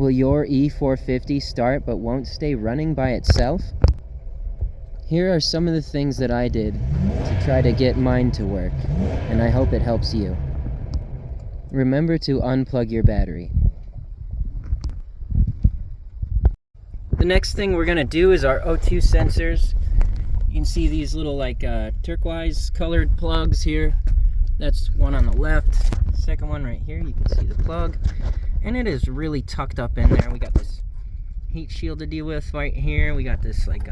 Will your E450 start but won't stay running by itself? Here are some of the things that I did to try to get mine to work, and I hope it helps you. Remember to unplug your battery. The next thing we're gonna do is our O2 sensors. You can see these little like turquoise colored plugs here. That's one on the left. Second one right here, you can see the plug. And it is really tucked up in there. We got this heat shield to deal with right here. We got this like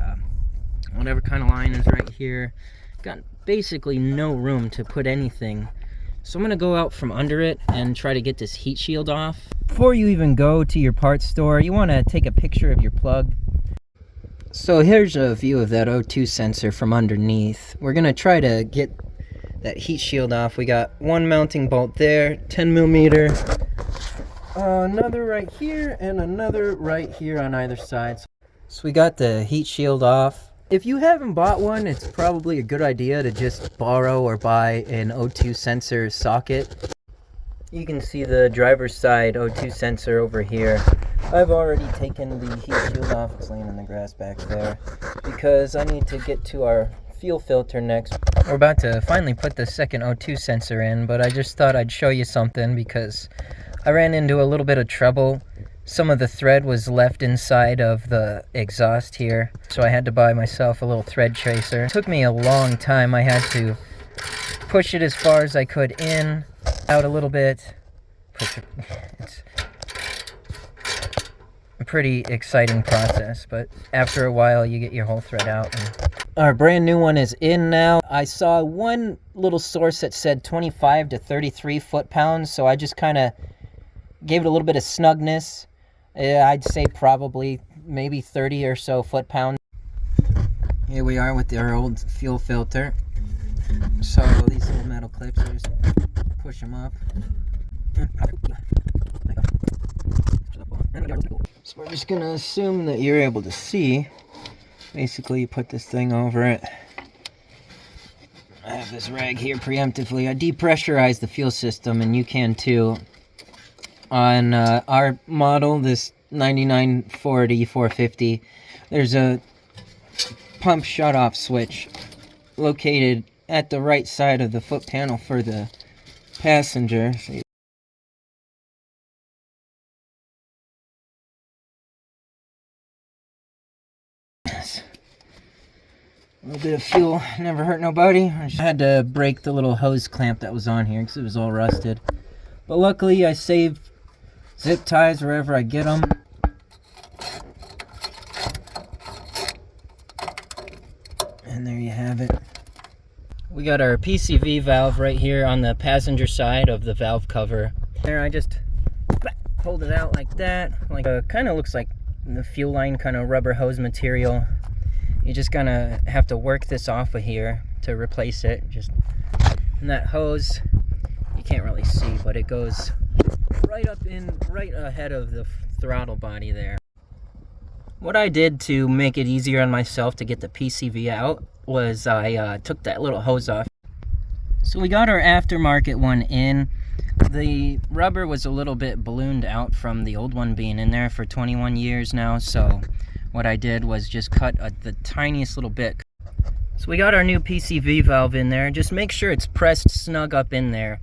whatever kind of line is right here. Got basically no room to put anything. So I'm gonna go out from under it and try to get this heat shield off. Before you even go to your parts store, you wanna take a picture of your plug. So here's a view of that O2 sensor from underneath. We're gonna try to get that heat shield off. We got one mounting bolt there, 10 millimeter, another right here, and another right here on either side. So we got the heat shield off. If you haven't bought one, it's probably a good idea to just borrow or buy an O2 sensor socket. You can see the driver's side O2 sensor over here. I've already taken the heat shield off. It's laying in the grass back there because I need to get to our fuel filter next. We're about to finally put the second O2 sensor in, but I just thought I'd show you something because I ran into a little bit of trouble. Some of the thread was left inside of the exhaust here, so I had to buy myself a little thread tracer. It took me a long time. I had to push it as far as I could in, out a little bit. It's a pretty exciting process, but after a while you get your whole thread out. Our brand new one is in now. I saw one little source that said 25 to 33 foot-pounds, so I just kind of gave it a little bit of snugness. I'd say probably maybe 30 or so foot-pounds. Here we are with our old fuel filter. So these little metal clips, I just push them up. So we're just gonna assume that you're able to see. Basically, you put this thing over it. I have this rag here preemptively. I depressurize the fuel system, and you can too. On our model, this 99 Ford E450, there's a pump shut-off switch located at the right side of the foot panel for the passenger. A little bit of fuel never hurt nobody. I just had to break the little hose clamp that was on here because it was all rusted. But luckily I saved zip ties wherever I get them. And there you have it. We got our PCV valve right here on the passenger side of the valve cover. There, I just hold it out like that. Like kind of looks like the fuel line kind of rubber hose material. You just gonna have to work this off of here to replace it. Just and that hose, you can't really see, but it goes right up in, right ahead of the throttle body there. What I did to make it easier on myself to get the PCV out was I took that little hose off. So we got our aftermarket one in. The rubber was a little bit ballooned out from the old one being in there for 21 years now, so what I did was just cut the tiniest little bit. So we got our new PCV valve in there. Just make sure it's pressed snug up in there.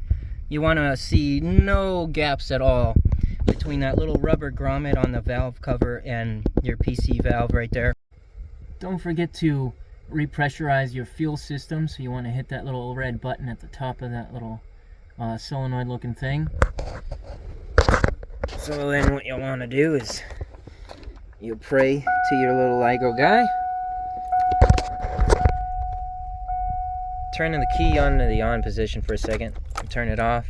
You want to see no gaps at all between that little rubber grommet on the valve cover and your PC valve right there. Don't forget to repressurize your fuel system, so you want to hit that little red button at the top of that little solenoid looking thing. So then what you'll want to do is you pray to your little LIGO guy. Turn the key onto the on position for a second. Turn it off.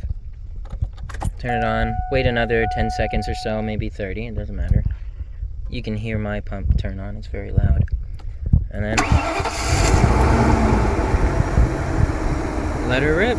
Turn it on. Wait another 10 seconds or so, maybe 30. It doesn't matter. You can hear my pump turn on. It's very loud. And then let her rip.